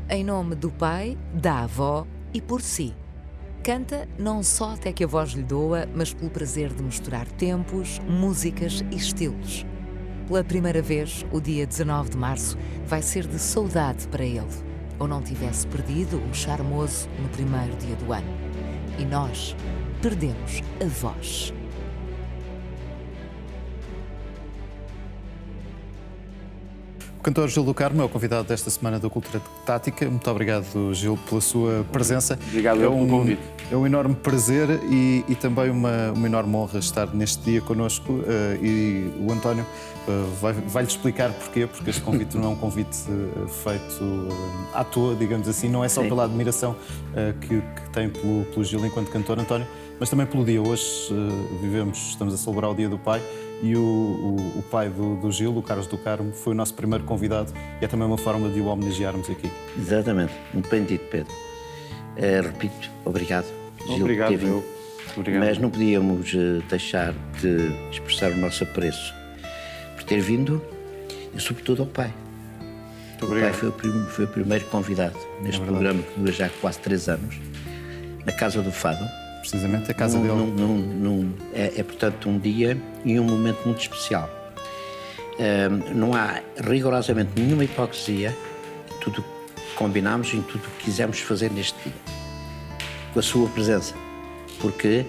Em nome do pai, da avó e por si. Canta não só até que a voz lhe doa, mas pelo prazer de misturar tempos, músicas e estilos. Pela primeira vez, o dia 19 de março vai ser de saudade para ele, ou não tivesse perdido o charmoso no primeiro dia do ano. E nós perdemos a voz. O cantor Gil do Carmo é o convidado desta semana da Cultura Tática. Muito obrigado, Gil, pela sua presença. Obrigado pelo convite. É um enorme prazer e também uma enorme honra estar neste dia connosco. E o António vai-lhe explicar porquê, porque este convite não é um convite feito à toa, digamos assim. Não é só pela admiração que tem pelo Gil enquanto cantor, António, mas também pelo dia. Hoje estamos a celebrar o Dia do Pai. E o pai do Gil, o Carlos do Carmo, foi o nosso primeiro convidado e é também uma forma de o homenagearmos aqui. Exatamente, muito bem dito, Pedro. Repito, obrigado, Gil, obrigado, por ter vindo. Obrigado. Mas não podíamos deixar de expressar o nosso apreço por ter vindo e, sobretudo, ao pai. Muito o obrigado. pai foi o primeiro convidado neste programa que dura já quase 3 anos, na Casa do Fado. Precisamente a casa dele. É, portanto, um dia e um momento muito especial. Não há rigorosamente nenhuma hipocrisia em tudo o que combinámos e em tudo o que quisemos fazer neste dia, com a sua presença, porque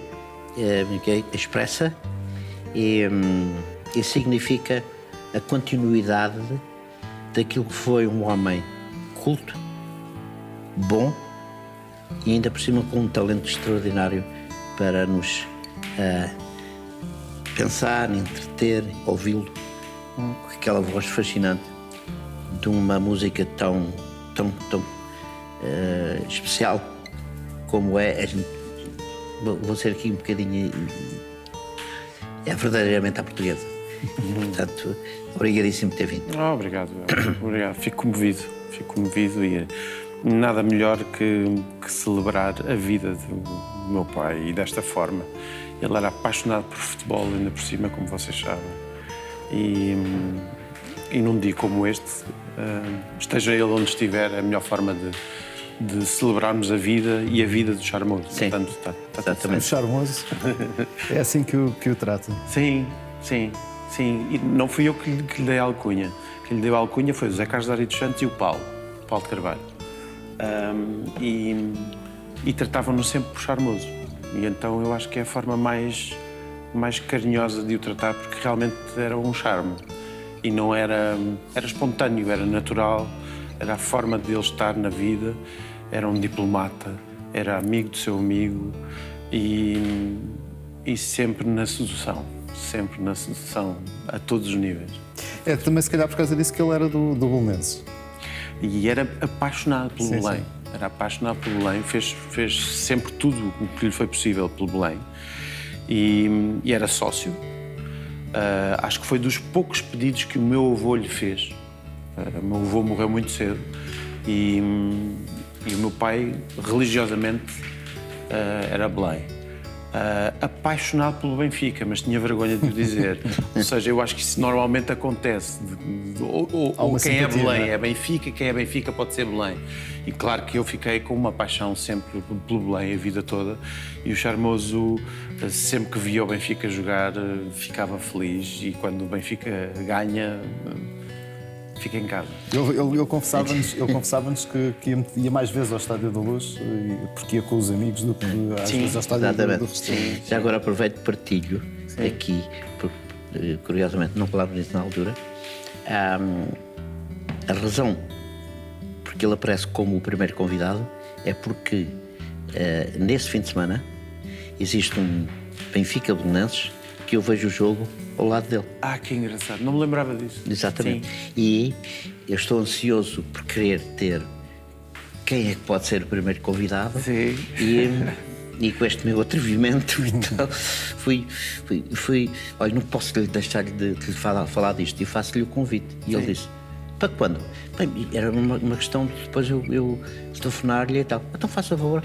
expressa e significa a continuidade daquilo que foi um homem culto, bom, e ainda por cima com um talento extraordinário para nos pensar, entreter, ouvi-lo, com aquela voz fascinante de uma música tão especial como é. Vou ser aqui um bocadinho. É verdadeiramente à portuguesa. Portanto, obrigadíssimo por ter vindo. Obrigado. Fico comovido e nada melhor que celebrar a vida do meu pai e desta forma. Ele era apaixonado por futebol, ainda por cima, como vocês sabem. E num dia como este, esteja ele onde estiver, é a melhor forma de celebrarmos a vida e a vida do Charmoso. Sim. Portanto, está Exatamente. Charmoso. É assim que o trata. Sim. E não fui eu que lhe dei a alcunha. Quem lhe deu a alcunha foi o José Carlos Dari dos Santos e o Paulo de Carvalho. E tratavam-no sempre por Charmoso. E então eu acho que é a forma mais carinhosa de o tratar, porque realmente era um charme. E não era espontâneo, era natural, era a forma de ele estar na vida, era um diplomata, era amigo do seu amigo e sempre na sedução, a todos os níveis. É também se calhar por causa disso que ele era do Belenenses. E era apaixonado pelo Belém. Sim. Era apaixonado pelo Belém, fez sempre tudo o que lhe foi possível pelo Belém. E era sócio. Acho que foi dos poucos pedidos que o meu avô lhe fez. O meu avô morreu muito cedo e o meu pai, religiosamente, era Belém. Apaixonado pelo Benfica, mas tinha vergonha de o dizer. Ou seja, eu acho que isso normalmente acontece. Ou quem é Belém é Benfica, quem é Benfica pode ser Belém. E claro que eu fiquei com uma paixão sempre pelo Belém a vida toda. E o Charmoso, sempre que via o Benfica jogar, ficava feliz. E quando o Benfica ganha, fica em casa. Ele confessava-nos que ia mais vezes ao Estádio da Luz, porque ia com os amigos do que às vezes ao Estádio do Restelo. Já agora aproveito e partilho aqui, porque, curiosamente não falávamos nisso na altura, a razão porque ele aparece como o primeiro convidado é porque nesse fim de semana existe um Benfica Belenenses que eu vejo o jogo ao lado dele. Que engraçado. Não me lembrava disso. Exatamente. Sim. E eu estou ansioso por querer ter quem é que pode ser o primeiro convidado. Sim. E com este meu atrevimento e tal, fui. Olha, não posso deixar de lhe falar disto. E faço-lhe o convite. E ele disse: para quando? Bem, era uma questão de depois eu telefonar-lhe e tal. Então faça favor,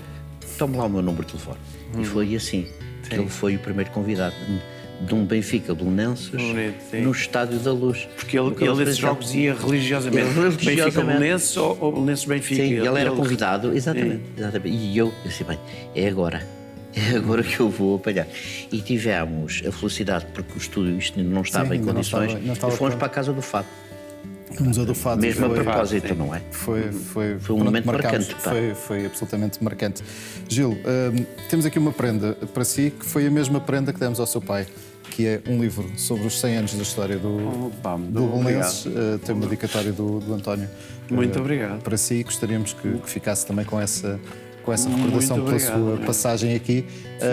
tome lá o meu número de telefone. E foi assim que ele foi o primeiro convidado de um Benfica Belenenses Sim. no Estádio da Luz. Porque ele esses jogos ia religiosamente. Benfica Belenenses ou Belenenses Benfica. Sim, ele era convidado, exatamente. E eu disse, bem, é agora que eu vou apanhar. E tivemos a felicidade, porque o estúdio isto não estava em condições, e fomos para a Casa do Fado. O Museu do Fado. Mesmo a propósito, não é? Foi um momento marcante. Foi absolutamente marcante. Gil, temos aqui uma prenda para si, que foi a mesma prenda que demos ao seu pai, que é um livro sobre os 100 anos da história do Belenenses. Tem uma dedicatória do António. Muito obrigado. Para si, gostaríamos que ficasse também com essa recordação pela sua passagem aqui.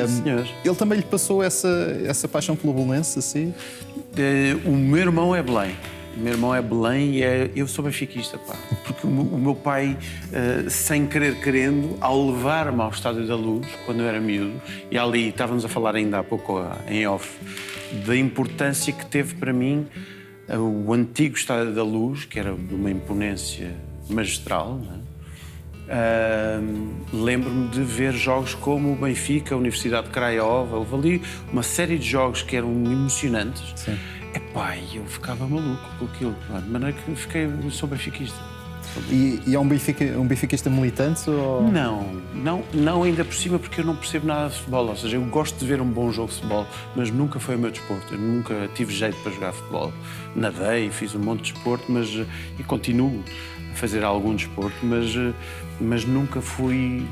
Sim, senhor. Ele também lhe passou essa paixão pelo Belenenses, assim? O meu irmão é Belém. O meu irmão é Belém e eu sou benfiquista, pá. Porque o meu pai, sem querendo, ao levar-me ao Estádio da Luz, quando eu era miúdo, e ali estávamos a falar ainda há pouco em off, da importância que teve para mim o antigo Estádio da Luz, que era de uma imponência magistral, não é? Lembro-me de ver jogos como o Benfica, a Universidade de Craiova. Houve ali uma série de jogos que eram emocionantes. Sim. Epá, eu ficava maluco com aquilo, de maneira que sou benfiquista. E é um benfiquista militante? Ou... Não ainda por cima, porque eu não percebo nada de futebol. Ou seja, eu gosto de ver um bom jogo de futebol, mas nunca foi o meu desporto. Eu nunca tive jeito para jogar futebol. Nadei, fiz um monte de desporto, e continuo a fazer algum desporto, mas nunca fui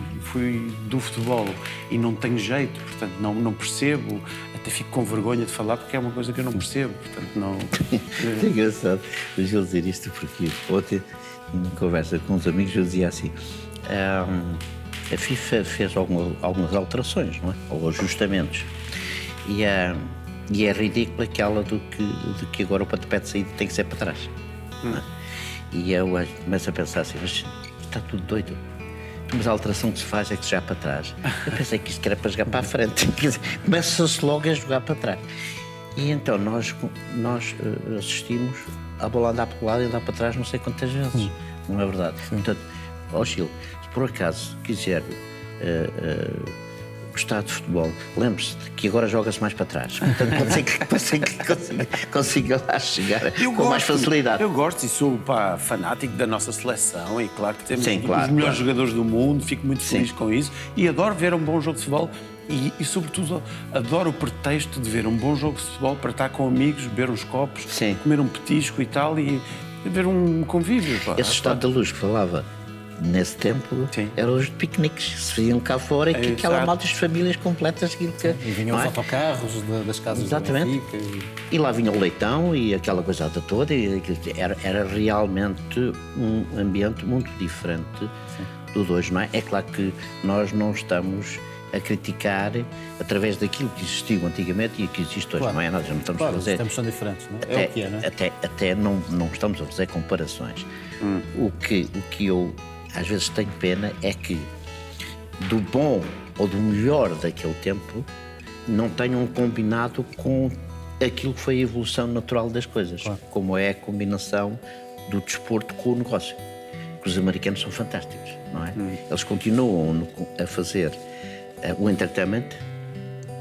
do futebol e não tenho jeito, portanto não percebo, até fico com vergonha de falar porque é uma coisa que eu não percebo, portanto não... É engraçado o Gil dizer isto porque ontem, numa conversa com uns amigos, eu dizia assim, a FIFA fez algumas alterações, não é? Ou ajustamentos, e é ridículo aquela de que agora o pontapé de saída tem que ser para trás, não é? E eu começo a pensar assim, mas está tudo doido. Mas a alteração que se faz é que se já para trás. Eu pensei que isto era para jogar para a frente. Começa-se logo a jogar para trás. E então nós assistimos a bola andar para o lado e andar para trás não sei quantas vezes. Não é verdade? Sim. Portanto, Gil, se por acaso quiser gostar de futebol, lembre-se que agora joga-se mais para trás. Portanto, pode ser que consiga lá chegar com mais facilidade. Eu gosto e sou fanático da nossa seleção e claro que temos os melhores jogadores do mundo, fico muito feliz com isso e adoro ver um bom jogo de futebol e sobretudo adoro o pretexto de ver um bom jogo de futebol para estar com amigos, beber uns copos, comer um petisco e tal e ver um convívio. Esse Estádio da Luz que falava nesse tempo, eram os de piqueniques que se faziam cá fora e que aquela malta de famílias completas. E vinham os autocarros das casas. Exatamente. do Benfica. E lá vinha o leitão e aquela coisada toda. E era realmente um ambiente muito diferente do de hoje, não é? É claro que nós não estamos a criticar através daquilo que existiu antigamente e que existe hoje, não é? Nós não estamos a fazer... Os tempos são diferentes, não é? É o que é, não é? Até não estamos a fazer comparações. O que eu às vezes tenho pena é que do bom ou do melhor daquele tempo não tenham combinado com aquilo que foi a evolução natural das coisas, como é a combinação do desporto com o negócio. Os americanos são fantásticos, não é? Eles continuam a fazer o entertainment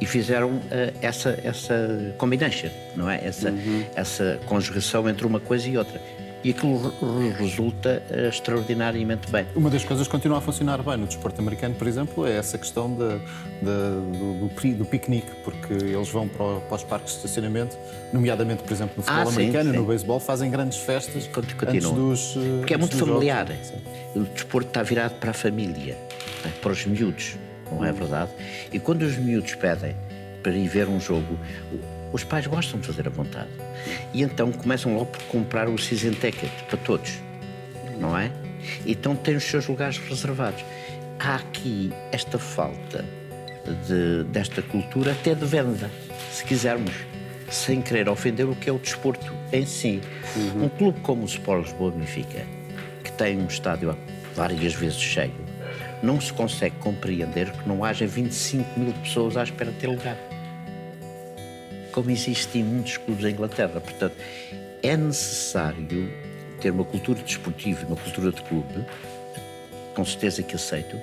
e fizeram essa combination, não é? Essa conjugação entre uma coisa e outra. E aquilo resulta extraordinariamente bem. Uma das coisas que continua a funcionar bem no desporto americano, por exemplo, é essa questão do piquenique, porque eles vão para os parques de estacionamento, nomeadamente, por exemplo, no futebol americano, no beisebol, fazem grandes festas antes dos... Porque é muito familiar. O desporto está virado para a família, para os miúdos, não é verdade? E quando os miúdos pedem para ir ver um jogo, os pais gostam de fazer a vontade. E então começam logo por comprar o season ticket para todos, não é? Então têm os seus lugares reservados. Há aqui esta falta desta cultura até de venda, se quisermos, sem querer ofender o que é o desporto em si. Um clube como o Sport Lisboa Benfica, que tem um estádio várias vezes cheio, não se consegue compreender que não haja 25 mil pessoas à espera de ter lugar, como existe em muitos clubes da Inglaterra. Portanto, é necessário ter uma cultura desportiva, uma cultura de clube, com certeza que aceito,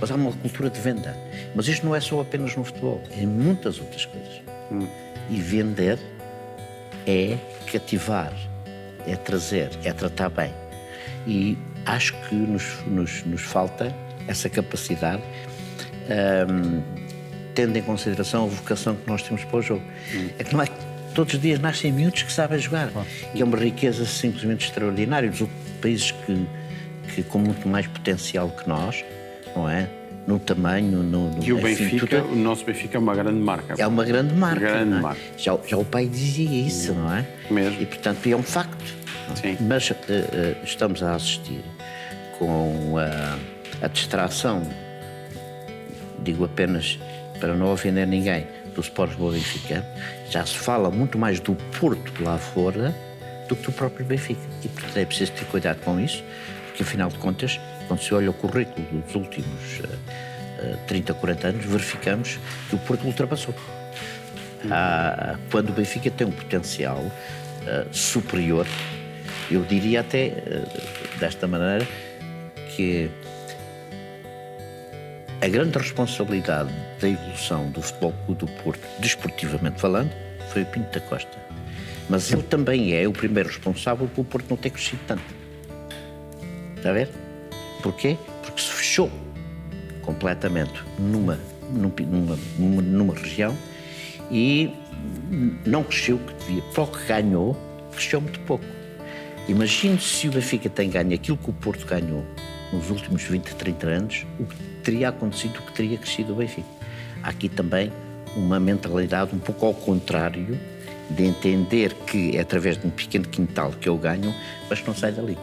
mas há uma cultura de venda. Mas isto não é só apenas no futebol, é em muitas outras coisas. E vender é cativar, é trazer, é tratar bem. E acho que nos falta essa capacidade, tendo em consideração a vocação que nós temos para o jogo. É que não é todos os dias nascem miúdos que sabem jogar. E é uma riqueza simplesmente extraordinária. Os outros países que com muito mais potencial que nós, não é? No tamanho, E o Benfica, o nosso Benfica é uma grande marca. É uma grande marca. Grande não é? marca. Já o pai dizia isso, não é? Mesmo. E, portanto, é um facto. Sim. Mas estamos a assistir com a distração, digo apenas para não ofender ninguém, do Sport Lisboa Benfica. Já se fala muito mais do Porto lá fora do que do próprio Benfica. E, portanto, é preciso ter cuidado com isso, porque, afinal de contas, quando se olha o currículo dos últimos 30, 40 anos, verificamos que o Porto ultrapassou. Quando o Benfica tem um potencial superior, eu diria até desta maneira que a grande responsabilidade da evolução do Futebol Clube do Porto, desportivamente falando, foi o Pinto da Costa. Mas ele também é o primeiro responsável pelo Porto não ter crescido tanto. Está a ver? Porquê? Porque se fechou completamente numa região e não cresceu o que devia. Para o que ganhou, cresceu muito pouco. Imagine se o Benfica tem ganho aquilo que o Porto ganhou nos últimos 20, 30 anos, o que teria acontecido, o que teria crescido o Benfica. Há aqui também uma mentalidade um pouco ao contrário, de entender que é através de um pequeno quintal que eu ganho, mas que não sai dali.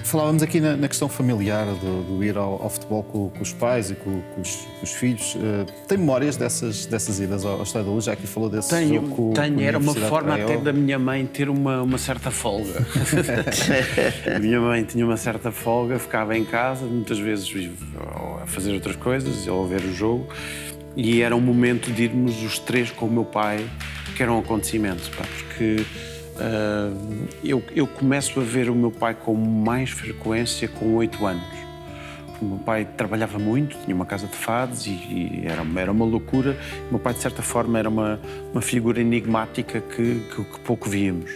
Falávamos aqui na questão familiar do ir ao futebol com os pais e com os filhos. Tem memórias dessas idas ao Estádio da Luz? Já aqui falou desse jogo com a Era uma Universidade forma de até Praia. da minha mãe ter uma certa folga. A minha mãe tinha uma certa folga, ficava em casa, muitas vezes a fazer outras coisas, ou a ver o jogo, e era um momento de irmos os três com o meu pai, que era um acontecimento, porque eu começo a ver o meu pai com mais frequência com 8 anos. O meu pai trabalhava muito, tinha uma casa de fados e era uma loucura. O meu pai, de certa forma, era uma figura enigmática que pouco víamos.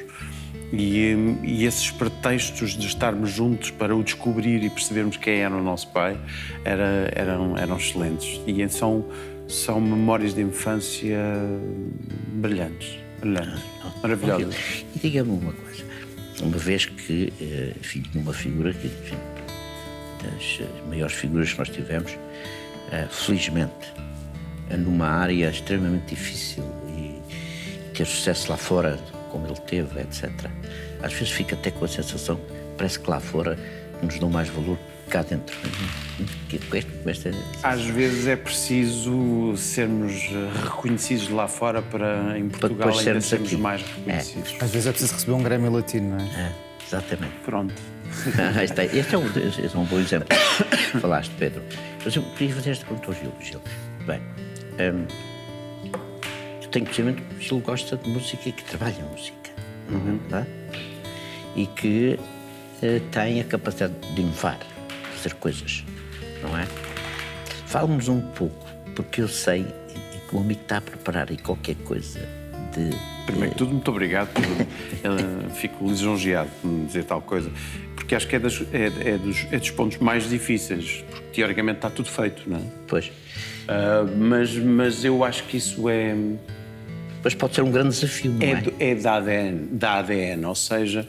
E esses pretextos de estarmos juntos para o descobrir e percebermos quem era o nosso pai eram excelentes. E são memórias de infância brilhantes, maravilhosas. E diga-me uma coisa, uma vez que, filho de uma figura que, enfim, das maiores figuras que nós tivemos, felizmente, numa área extremamente difícil e ter sucesso lá fora, como ele teve, etc. Às vezes fica até com a sensação, parece que lá fora nos dão mais valor que cá dentro. Às vezes é preciso sermos reconhecidos lá fora para, em Portugal, ainda sermos mais reconhecidos. Às vezes é preciso receber um Grêmio Latino, não é? Exatamente. Pronto. Este é um bom exemplo. Falaste, Pedro. Mas eu queria fazer esta pergunta ao Gil. Bem, eu tenho conhecimento que o Gil gosta de música e que trabalha em música. Tá? E que tem a capacidade de inovar, fazer coisas, não é? Fala-nos um pouco, porque eu sei que o amigo está a preparar aí qualquer coisa de... Primeiro que tudo, muito obrigado. Fico lisonjeado por me dizer tal coisa, porque acho que é dos pontos mais difíceis, porque teoricamente está tudo feito, não é? Pois. Mas eu acho que isso é... Mas pode ser um grande desafio, não é? É da ADN, ou seja,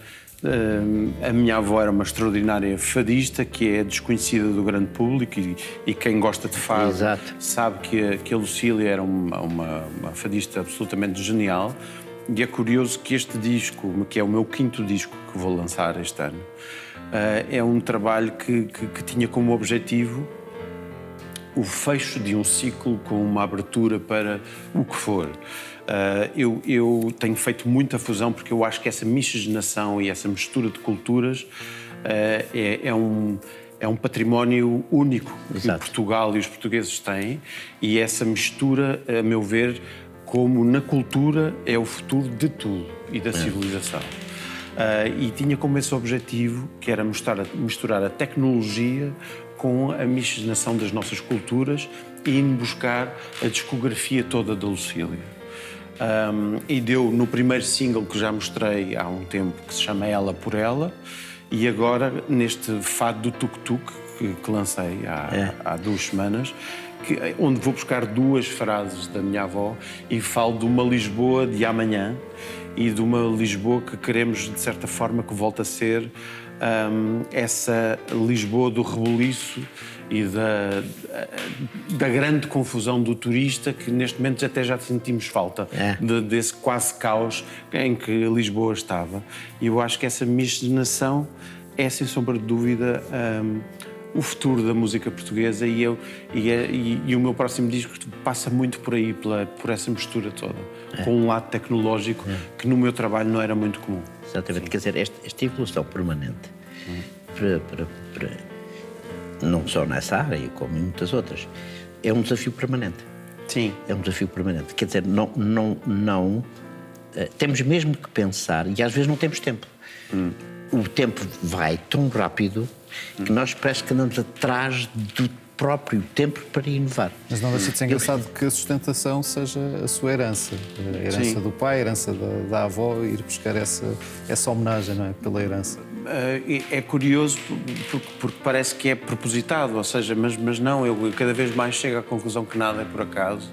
a minha avó era uma extraordinária fadista, que é desconhecida do grande público, e quem gosta de fado Exato. sabe que a Lucília era uma fadista absolutamente genial. E é curioso que este disco, que é o meu 5º disco que vou lançar este ano, é um trabalho que tinha como objetivo o fecho de um ciclo com uma abertura para o que for. Eu tenho feito muita fusão porque eu acho que essa miscigenação e essa mistura de culturas é um património único que Portugal e os portugueses têm, e essa mistura, a meu ver, como na cultura é o futuro de tudo e da civilização. E tinha como esse objetivo, que era misturar a tecnologia com a miscigenação das nossas culturas e ir buscar a discografia toda da Lucília. E deu no primeiro single que já mostrei há um tempo, que se chama Ela por Ela, e agora neste Fado do Tuk-Tuk, que lancei há 2 semanas, onde vou buscar 2 frases da minha avó e falo de uma Lisboa de amanhã e de uma Lisboa que queremos, de certa forma, que volte a ser essa Lisboa do rebuliço e da grande confusão do turista, que neste momento até já sentimos falta desse quase caos em que Lisboa estava. E eu acho que essa miscigenação é, sem sombra de dúvida, o futuro da música portuguesa, e o meu próximo disco passa muito por aí, por essa mistura toda, com um lado tecnológico que no meu trabalho não era muito comum. Exatamente, quer dizer, esta evolução permanente, não só nessa área, como em muitas outras, é um desafio permanente. Sim. É um desafio permanente. Quer dizer, temos mesmo que pensar, e às vezes não temos tempo. O tempo vai tão rápido que nós parece que andamos atrás do próprio tempo para inovar. Mas não deixa de ser engraçado que a sustentação seja a sua herança. A herança Sim. do pai, a herança da avó, ir buscar essa homenagem, não é? Pela herança. É curioso porque parece que é propositado, ou seja, mas não, eu cada vez mais chego à conclusão que nada é por acaso,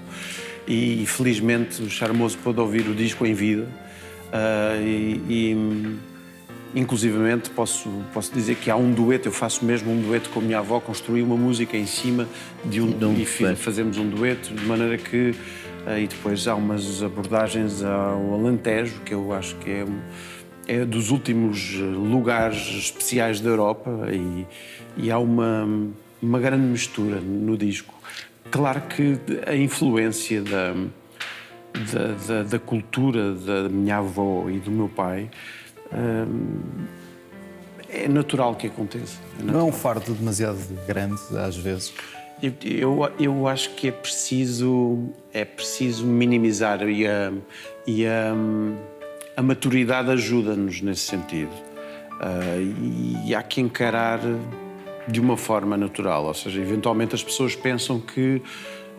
e felizmente o Charmoso pôde ouvir o disco em vida, inclusivamente posso dizer que há um dueto, eu faço mesmo um dueto com a minha avó, construí uma música em cima e fazemos um dueto, de maneira que e depois há umas abordagens ao Alentejo, que eu acho que é dos últimos lugares especiais da Europa, e há uma grande mistura no disco. Claro que a influência da cultura da minha avó e do meu pai é natural que aconteça. Não é um fardo demasiado grande, às vezes? Eu acho que é preciso minimizar, e a maturidade ajuda-nos nesse sentido. E há que encarar de uma forma natural, ou seja, eventualmente as pessoas pensam que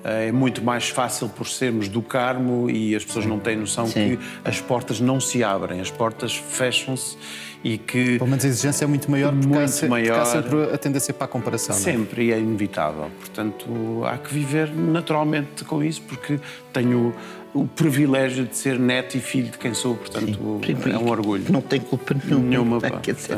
é muito mais fácil por sermos do Carmo, e as pessoas não têm noção que as portas não se abrem, as portas fecham-se, e que... Pelo menos a exigência é muito maior, porque há sempre a tendência para a comparação. Sempre, e é inevitável. Portanto, há que viver naturalmente com isso, porque tenho o privilégio de ser neto e filho de quem sou, portanto, é um orgulho. Não tem culpa nenhuma. Quer dizer,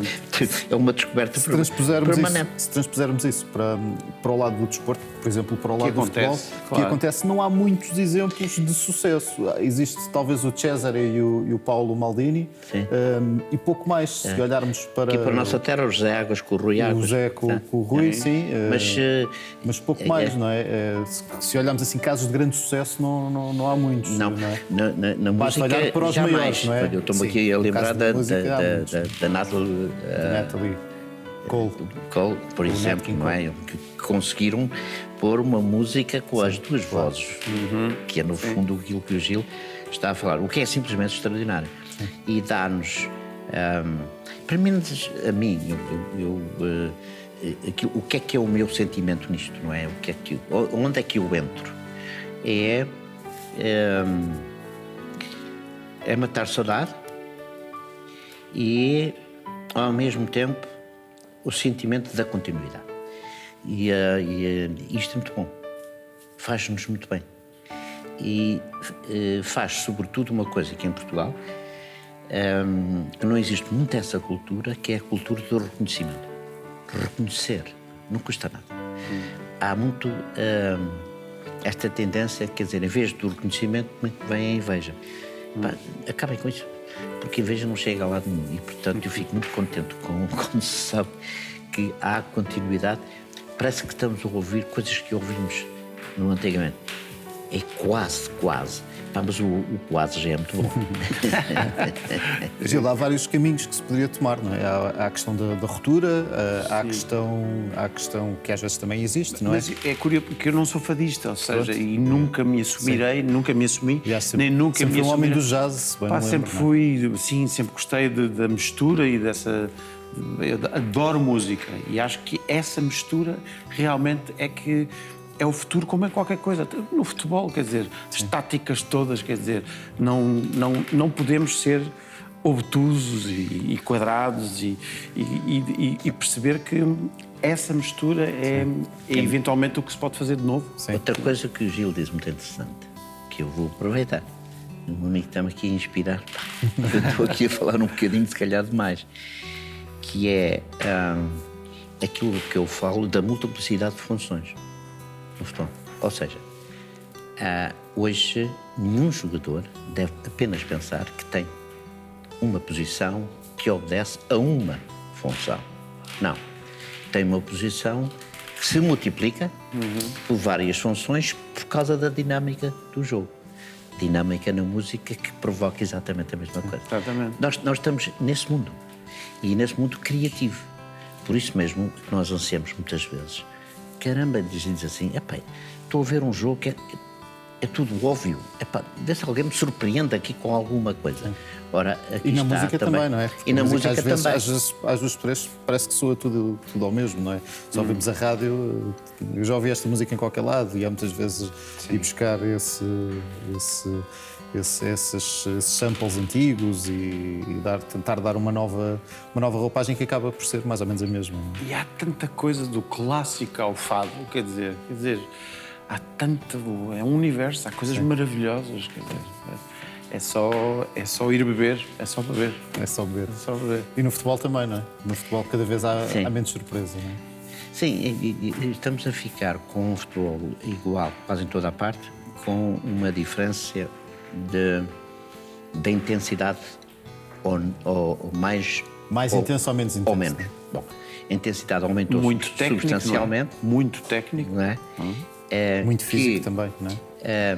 é uma descoberta permanente. Se transpusermos isso para o lado do desporto, por exemplo, para o lado do futebol, claro. que acontece, não há muitos exemplos de sucesso. Existe talvez o Cesare e o Paulo Maldini, e pouco mais, se olharmos para... Aqui para a nossa terra, o José Águas com o Rui Águas. O José com o Rui, sim. Mas pouco mais, não é? Se olharmos assim, casos de grande sucesso, não há muitos. Não, na música olhar para os jamais. Maiores, não é? Eu estou-me aqui a lembrar da Natalie Cole, por exemplo, não é? Que conseguiram pôr uma música com as duas vozes, que é no fundo aquilo que o Gil está a falar, o que é simplesmente extraordinário. E dá-nos, para mim, o que é o meu sentimento nisto, não é? Onde é que eu entro? É matar saudade e, ao mesmo tempo, o sentimento da continuidade. E isto é muito bom. Faz-nos muito bem. E faz, sobretudo, uma coisa que em Portugal não existe muito essa cultura, que é a cultura do reconhecimento. Reconhecer não custa nada. Há muito esta tendência, quer dizer, em vez do reconhecimento, vem a inveja. Acabem com isso, porque a inveja não chega a lado nenhum, e portanto eu fico muito contente quando se sabe que há continuidade. Parece que estamos a ouvir coisas que ouvimos no antigamente. É quase Pá, mas o quase já é muito bom. Gil, há vários caminhos que se poderia tomar, não é? Há a questão da ruptura, há a questão que às vezes também existe, não é? Mas é curioso porque eu não sou fadista, ou seja, e nunca me assumirei, nunca me assumi, nem nunca sempre me um homem assumirei. do jazz, se bem Pá, me sempre lembro, não é? fui, sim, sempre gostei da mistura e dessa. Eu adoro música e acho que essa mistura realmente é que é o futuro, como é qualquer coisa. No futebol, quer dizer, as táticas todas, quer dizer, não podemos ser obtusos e quadrados e perceber que essa mistura é eventualmente o que se pode fazer de novo. Sim. Outra coisa que o Gil diz muito interessante, que eu vou aproveitar. O meu amigo está-me aqui a inspirar. Eu estou aqui a falar um bocadinho, se calhar demais. Que é aquilo que eu falo da multiplicidade de funções no futebol. Ou seja, hoje nenhum jogador deve apenas pensar que tem uma posição que obedece a uma função. Não. Tem uma posição que se multiplica por várias funções por causa da dinâmica do jogo. Dinâmica na música que provoca exatamente a mesma coisa. Exatamente. Nós estamos nesse mundo. E nesse mundo criativo. Por isso mesmo que nós ansiamos muitas vezes. Caramba, diz assim, epá, estou a ver um jogo que é tudo óbvio. Epá, vê se alguém me surpreende aqui com alguma coisa. Ora, aqui E na está música também, não é? E na música às vezes, também. Às vezes parece que soa tudo ao mesmo, não é? Se ouvimos a rádio, eu já ouvi esta música em qualquer lado e há muitas vezes ir buscar esses samples antigos e tentar dar uma nova roupagem que acaba por ser mais ou menos a mesma. E há tanta coisa do clássico ao fado, quer dizer, há tanto, é um universo, há coisas maravilhosas, quer dizer, é só ir beber, é só beber. É só beber. É só beber. E no futebol também, não é? No futebol cada vez há menos surpresa, não é? Sim, e estamos a ficar com um futebol igual, quase em toda a parte, com uma diferença da intensidade ou mais... Mais intenso ou menos intenso? Ou menos. Bom, a intensidade aumentou Muito técnico, substancialmente. não é? Muito técnico. Não é? Muito físico também, não é?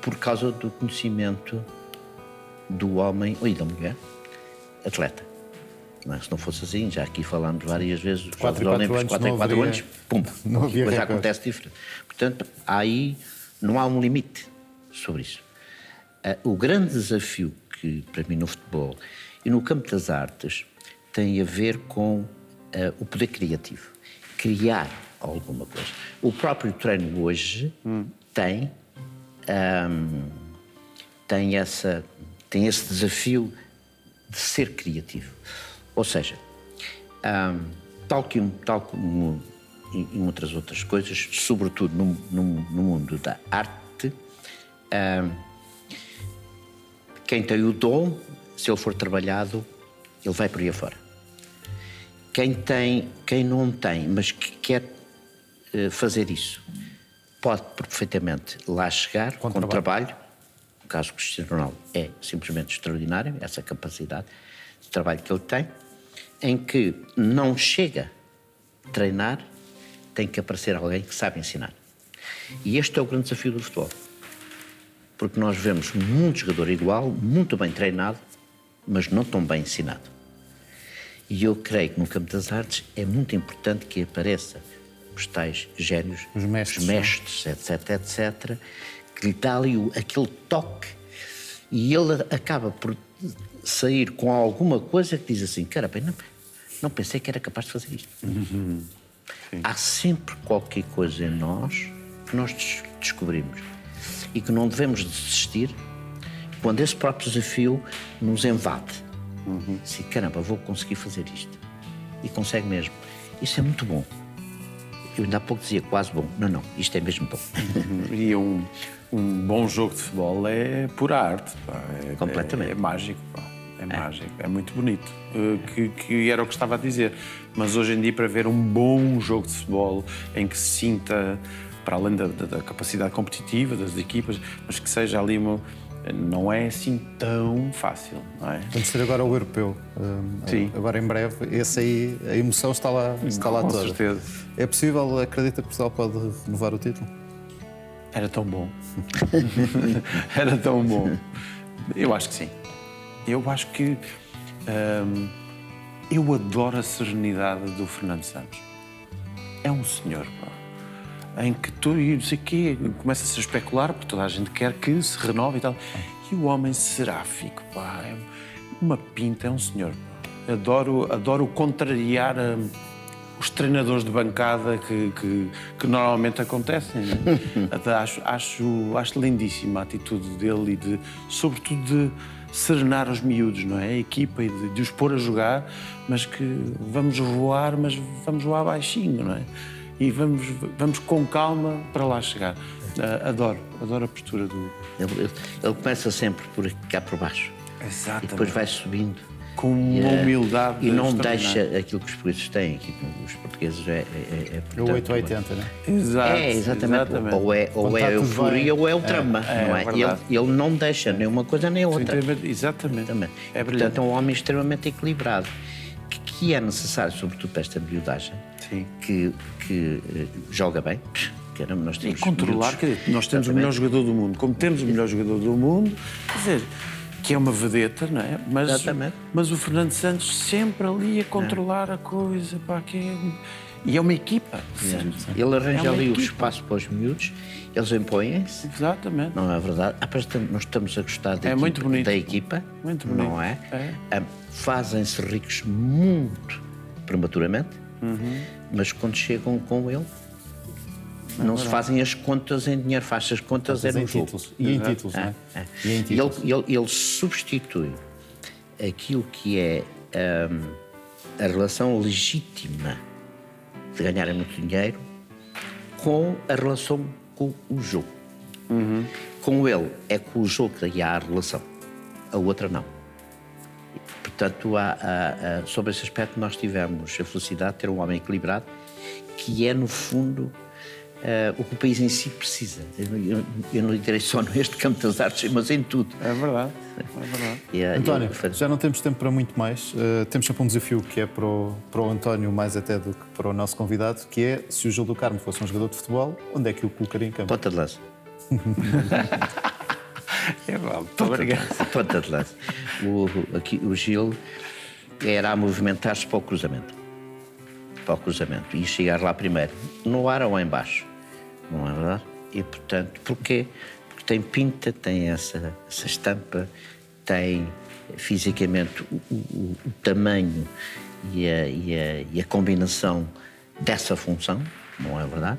Por causa do conhecimento do homem e da mulher atleta. Não é? Se não fosse assim, já aqui falámos várias vezes dos Jogos Olímpicos, 4 em 4 anos, pum, não havia coisa recorde. acontece diferente. Portanto, aí não há um limite sobre isso. O grande desafio que, para mim, no futebol e no campo das artes, tem a ver com o poder criativo. Criar alguma coisa. O próprio treino hoje tem esse desafio de ser criativo. Ou seja, tal como em outras outras coisas, sobretudo no mundo da arte, quem tem o dom, se ele for trabalhado, ele vai por aí afora. Quem não tem, mas que quer fazer isso, pode perfeitamente lá chegar com trabalho. No caso do Cristiano Ronaldo é simplesmente extraordinário, essa capacidade de trabalho que ele tem, em que não chega a treinar, tem que aparecer alguém que sabe ensinar. E este é o grande desafio do futebol. Porque nós vemos muito jogador igual, muito bem treinado, mas não tão bem ensinado. E eu creio que no campo das artes é muito importante que apareça os tais génios, os mestres, etc., que lhe dá ali aquele toque e ele acaba por sair com alguma coisa que diz assim, cara, bem, não pensei que era capaz de fazer isto. Há sempre qualquer coisa em nós que nós descobrimos e que não devemos desistir quando esse próprio desafio nos invade. Assim, caramba, vou conseguir fazer isto. E consegue mesmo. Isso é muito bom. Eu ainda há pouco dizia quase bom. Não, isto é mesmo bom. E um bom jogo de futebol é pura arte. Pá. Completamente. É mágico. Pá. É mágico. É muito bonito. Que era o que estava a dizer. Mas hoje em dia, para ver um bom jogo de futebol em que se sinta, para além da capacidade competitiva das equipas, mas que seja ali não é assim tão fácil, não é? Vamos ter agora o europeu. Sim. Agora em breve, esse aí, a emoção está lá toda. Com certeza. É possível, acredita que Portugal pode renovar o título? Era tão bom. Era tão bom. Eu acho que sim. Eu acho que... eu adoro a serenidade do Fernando Santos. É um senhor, pá, em que tu e não sei o quê, começa-se a especular, porque toda a gente quer que se renove e tal. E o homem seráfico, pá, é uma pinta, é um senhor. Pá. Adoro contrariar os treinadores de bancada que normalmente acontecem. Né? Até acho lindíssima a atitude dele e, sobretudo, de serenar os miúdos, não é? A equipa e de os pôr a jogar, mas que vamos voar, mas vamos voar baixinho, não é? E vamos com calma para lá chegar. Adoro a postura do... Ele começa sempre por cá por baixo. Exatamente. E depois vai subindo. Com uma humildade e não extraordinária. deixa aquilo que os portugueses têm, aqui com os portugueses é É o 880, não é? Exato, exatamente. Ou é a euforia ou é o drama, não é? Ele não deixa nem uma coisa nem a outra. Exatamente. É portanto, é um homem extremamente equilibrado, que é necessário, sobretudo para esta miudagem, que joga bem. Nós temos e controlar, quer dizer, nós temos o melhor jogador do mundo, como temos o melhor jogador do mundo, quer dizer, que é uma vedeta, não é? Mas o Fernando Santos sempre ali a controlar a coisa, pá, e é uma equipa. Ele arranja ali o espaço para os miúdos, eles impõem-se. Exatamente. Não é verdade? Nós estamos a gostar da equipa, muito bonito. Não é? Fazem-se ricos muito prematuramente, mas quando chegam com ele, não se fazem as contas em dinheiro, faz as contas em no jogo. títulos. E em títulos, não é? E em títulos. Ele substitui aquilo que é a relação legítima de ganharem muito dinheiro com a relação com o jogo. Com ele é com o jogo que há a relação, a outra não. Portanto, sobre esse aspecto nós tivemos a felicidade de ter um homem equilibrado que é, no fundo, o que o país em si precisa. Eu não direi só neste campo das artes, mas em tudo. É verdade. António, já não temos tempo para muito mais. Temos sempre um desafio que é para o António, mais até do que para o nosso convidado, que é, se o Gil do Carmo fosse um jogador de futebol, onde é que o colocaria em campo? Ponta de lança. Muito obrigado. Ponta de lança. O Gil era a movimentar-se para o cruzamento. E chegar lá primeiro, no ar ou em baixo, não é verdade? E, portanto, porquê? Porque tem pinta, tem essa estampa, tem fisicamente o tamanho e a combinação dessa função, não é verdade?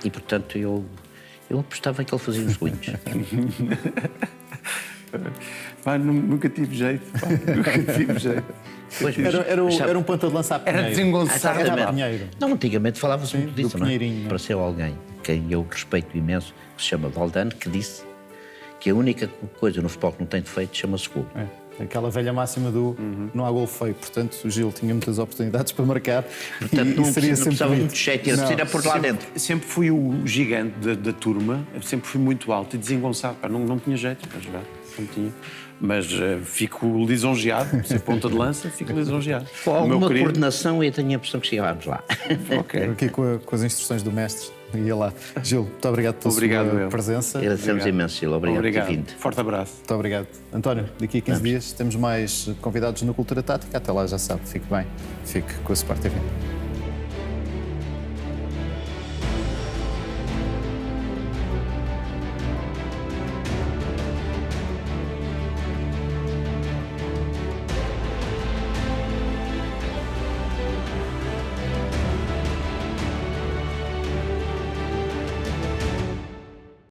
E, portanto, eu apostava que ele fazia uns golinhos. Pá, nunca tive jeito. Pois, era um ponta de lança a Pinheiro. Era desengonçado. Era Pinheiro. Não, antigamente falava-se muito disso, não é? Pinheirinho. Apareceu alguém, quem eu respeito imenso, que se chama Valdano, que disse que a única coisa no futebol que não tem defeito chama-se golo. Aquela velha máxima do não há gol feio. Portanto, o Gil tinha muitas oportunidades para marcar. Portanto, não precisava muito jeito, era por lá dentro. Sempre fui o gigante da turma, sempre fui muito alto e desengonçado. Não tinha jeito para jogar, não tinha. Mas fico lisonjeado, ser ponta de lança, fico lisonjeado. Com alguma coordenação, eu tenho a impressão que chegávamos lá. Okay. Aqui com as instruções do mestre, ia lá. Gil, muito obrigado pela sua presença. Agradecemos imenso, Gil. Obrigado por ter vindo. Forte abraço. Muito obrigado. António, daqui a 15 dias temos mais convidados no Cultura Tática. Até lá, já sabe, fique bem. Fique com a Sport TV.